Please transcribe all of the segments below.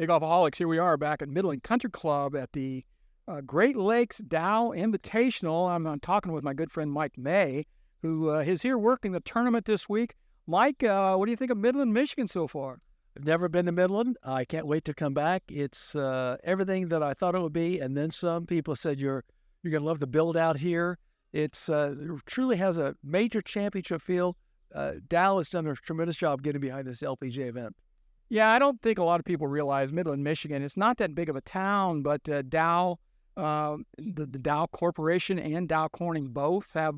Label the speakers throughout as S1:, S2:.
S1: Hey, Golfaholics, here we are back at Midland Country Club at the Great Lakes Dow Invitational. I'm talking with my good friend Mike May, who is here working the tournament this week. Mike, what do you think of Midland, Michigan so far?
S2: I've never been to Midland. I can't wait to come back. It's everything that I thought it would be, and then some. People said you're going to love the build out here. It truly has a major championship feel. Dow has done a tremendous job getting behind this LPGA event.
S1: Yeah, I don't think a lot of people realize Midland, Michigan. It's not that big of a town, but Dow, the Dow Corporation and Dow Corning both have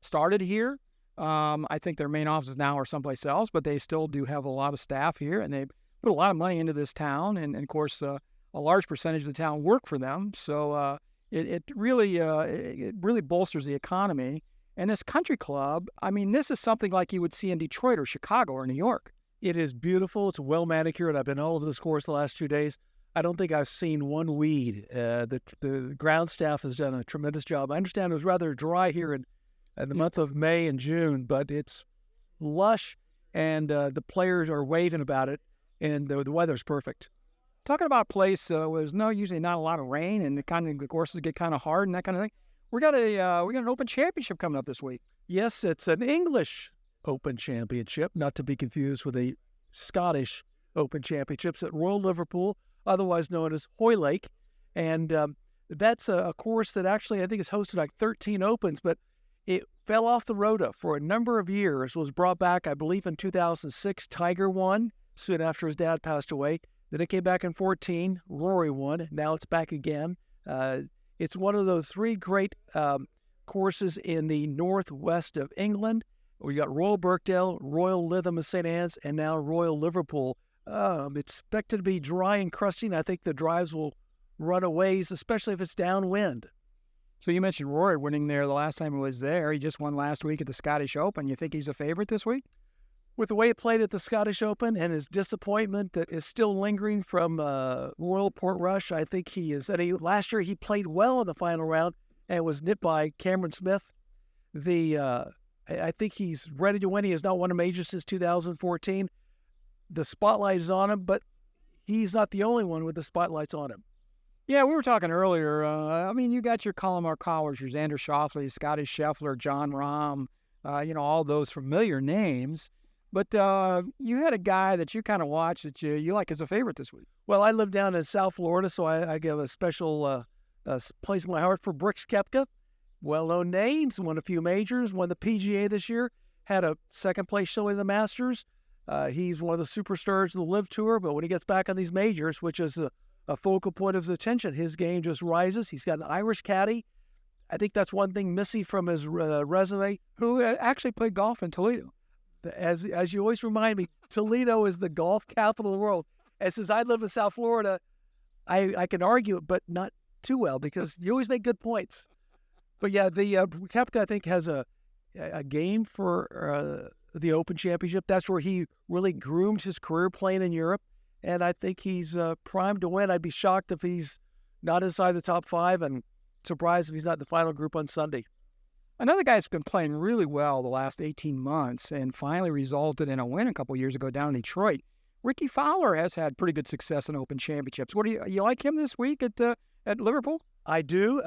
S1: started here. I think their main offices now are someplace else, but they still do have a lot of staff here, and they put a lot of money into this town. And of course, a large percentage of the town work for them. So it really bolsters the economy. And this country club, I mean, this is something like you would see in Detroit or Chicago or New York.
S2: It is beautiful. It's well manicured. I've been all over this course the last 2 days. I don't think I've seen one weed. The ground staff has done a tremendous job. I understand it was rather dry here in the month of May and June, but it's lush, and the players are raving about it, and the weather's perfect.
S1: Talking about a place where there's usually not a lot of rain, and the courses get kind of hard and that kind of thing. We got an Open Championship coming up this week.
S2: Yes, it's an English Open Championship, not to be confused with the Scottish Open Championships at Royal Liverpool, otherwise known as Hoylake. And that's a course that actually I think has hosted like 13 Opens, but it fell off the rota for a number of years, was brought back, I believe, in 2006. Tiger won soon after his dad passed away. Then it came back in 2014. Rory won. Now it's back again. It's one of those three great courses in the northwest of England. We got Royal Birkdale, Royal Lytham of St. Anne's, and now Royal Liverpool. It's expected to be dry and crusty, and I think the drives will run a ways, especially if it's downwind.
S1: So you mentioned Rory winning there the last time he was there. He just won last week at the Scottish Open. You think he's a favorite this week?
S2: With the way he played at the Scottish Open and his disappointment that is still lingering from Royal Portrush, I think he is. And last year he played well in the final round and was nipped by Cameron Smith. I think he's ready to win. He has not won a major since 2014. The spotlight is on him, but he's not the only one with the spotlights on him.
S1: Yeah, we were talking earlier. You got your Colin Morikawas, your Xander Schauffele, Scotty Scheffler, John Rahm, all those familiar names. But you had a guy that you kind of watched that you like as a favorite this week.
S2: Well, I live down in South Florida, so I give a special place in my heart for Brooks Koepka. Well-known names, won a few majors, won the PGA this year, had a second-place showing in the Masters. He's one of the superstars of the LIV Tour, but when he gets back on these majors, which is a focal point of his attention, his game just rises. He's got an Irish caddy. I think that's one thing missing from his resume.
S1: Who actually played golf in Toledo.
S2: As you always remind me, Toledo is the golf capital of the world. And since I live in South Florida, I can argue it, but not too well, because you always make good points. But yeah, the Koepka, I think, has a game for the Open Championship. That's where he really groomed his career playing in Europe, and I think he's primed to win. I'd be shocked if he's not inside the top five, and surprised if he's not in the final group on Sunday.
S1: Another guy that's been playing really well the last 18 months and finally resulted in a win a couple years ago down in Detroit. Ricky Fowler has had pretty good success in Open Championships. What do you like him this week at Liverpool?
S2: I do.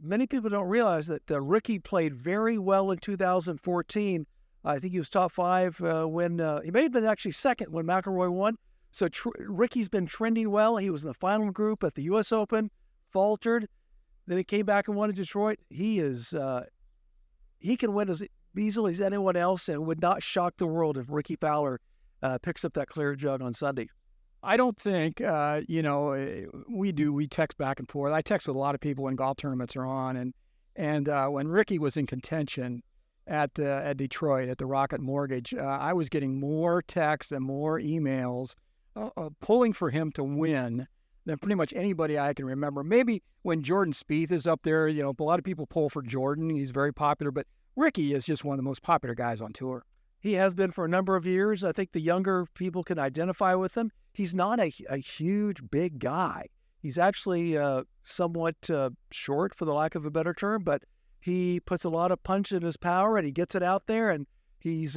S2: Many people don't realize that Ricky played very well in 2014. I think he was top five when he may have been actually second when McIlroy won. So Ricky's been trending well. He was in the final group at the U.S. Open, faltered. Then he came back and won in Detroit. He can win as easily as anyone else, and would not shock the world if Ricky Fowler picks up that clear jug on Sunday.
S1: I don't think, we text back and forth. I text with a lot of people when golf tournaments are on. And when Ricky was in contention at Detroit at the Rocket Mortgage, I was getting more texts and more emails pulling for him to win than pretty much anybody I can remember. Maybe when Jordan Spieth is up there, a lot of people pull for Jordan. He's very popular, but Ricky is just one of the most popular guys on tour.
S2: He has been for a number of years. I think the younger people can identify with him. He's not a huge, big guy. He's actually somewhat short, for the lack of a better term, but he puts a lot of punch in his power, and he gets it out there, and he's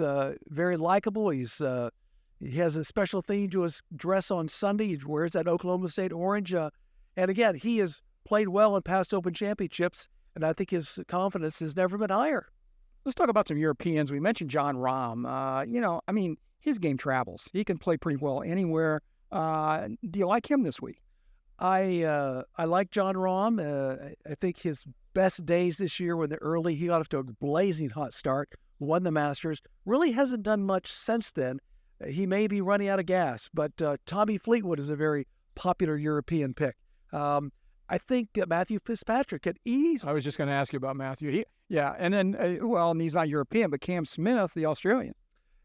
S2: very likable. He's He has a special theme to his dress on Sunday. He wears that Oklahoma State orange. And again, he has played well in past Open Championships, and I think his confidence has never been higher.
S1: Let's talk about some Europeans. We mentioned John Rahm. His game travels. He can play pretty well anywhere. Do you like him this week?
S2: I like John Rahm. I think his best days this year were the early. He got off to a blazing hot start, won the Masters. Really hasn't done much since then. He may be running out of gas, but Tommy Fleetwood is a very popular European pick. I think Matthew Fitzpatrick could easily.
S1: I was just going to ask you about Matthew. And he's not European, but Cam Smith, the Australian.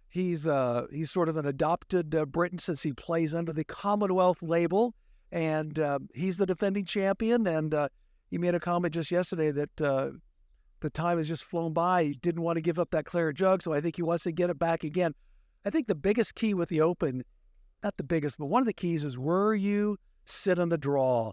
S2: He's sort of an adopted Briton since he plays under the Commonwealth label, and he's the defending champion. And he made a comment just yesterday that the time has just flown by. He didn't want to give up that claret jug, so I think he wants to get it back again. I think the biggest key with the Open, not the biggest, but one of the keys is where you sit on the draw.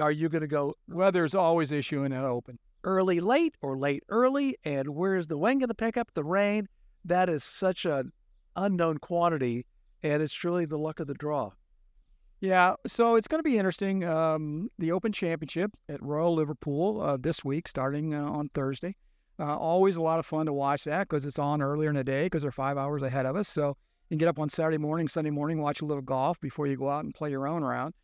S2: Are you going to go
S1: weather's always an issue in an Open?
S2: Early, late, or late, early? And where's the wind going to pick up the rain? That is such an unknown quantity, and it's truly the luck of the draw.
S1: Yeah, so it's going to be interesting. The Open Championship at Royal Liverpool this week, starting on Thursday. Always a lot of fun to watch that because it's on earlier in the day because they're 5 hours ahead of us. So you can get up on Saturday morning, Sunday morning, watch a little golf before you go out and play your own round.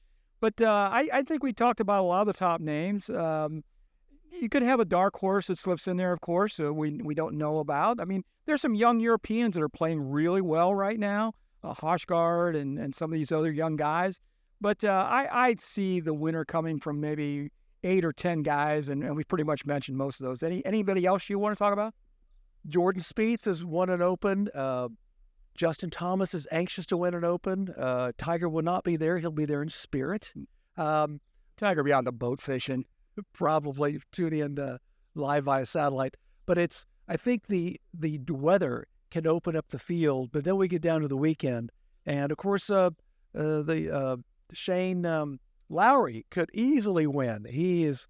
S1: But I think we talked about a lot of the top names. You could have a dark horse that slips in there, of course, we don't know about. I mean, there's some young Europeans that are playing really well right now, Hoshgard and some of these other young guys. But I'd see the winner coming from maybe 8 or 10 guys, and we pretty much mentioned most of those. Anybody else you want to talk about?
S2: Jordan Spieth has won an Open. Justin Thomas is anxious to win an Open. Tiger will not be there. He'll be there in spirit.
S1: Tiger will be on the boat fishing.
S2: Probably tuning in live via satellite. But I think the weather can open up the field, but then we get down to the weekend. And, of course, Shane Lowry could easily win. He is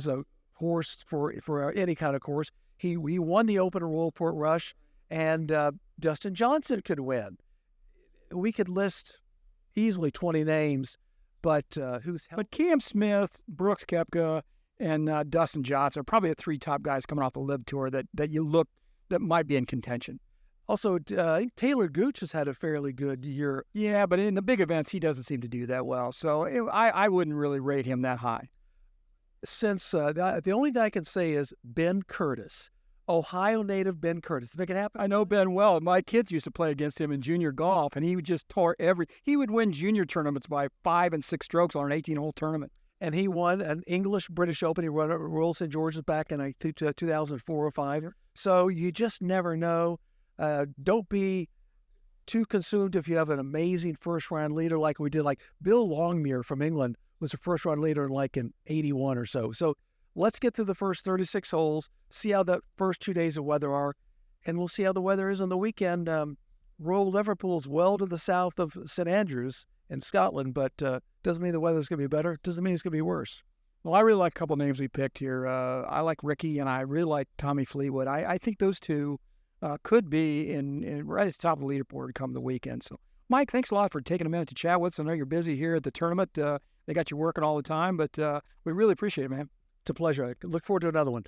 S2: a horse for any kind of course. He won the Open at Royal Portrush, and Dustin Johnson could win. We could list easily 20 names, but
S1: But Cam Smith, Brooks Koepka, and Dustin Johnson are probably the 3 top guys coming off the LIV Tour that might be in contention.
S2: Also, I think Taylor Gooch has had a fairly good year.
S1: Yeah, but in the big events, he doesn't seem to do that well. So I wouldn't really rate him that high.
S2: Since the only thing I can say is Ben Curtis, Ohio native Ben Curtis. Make it happen.
S1: I know Ben well. My kids used to play against him in junior golf, and he would just he would win junior tournaments by 5 and 6 strokes on an 18-hole tournament.
S2: And he won an English-British Open. He won at Royal St. George's back in 2004 or 5. So you just never know. Don't be too consumed if you have an amazing first-round leader like we did. Like Bill Longmire from England was a first-round leader in 81 or so. So let's get through the first 36 holes, see how the first 2 days of weather are, and we'll see how the weather is on the weekend. Royal Liverpool's well to the south of St. Andrews in Scotland, but doesn't mean the weather's going to be better. Doesn't mean it's going to be worse.
S1: Well, I really like a couple names we picked here. I like Ricky, and I really like Tommy Fleetwood. I think those two could be in right at the top of the leaderboard come the weekend. So, Mike, thanks a lot for taking a minute to chat with us. I know you're busy here at the tournament. They got you working all the time, but we really appreciate it, man.
S2: It's a pleasure. I look forward to another one.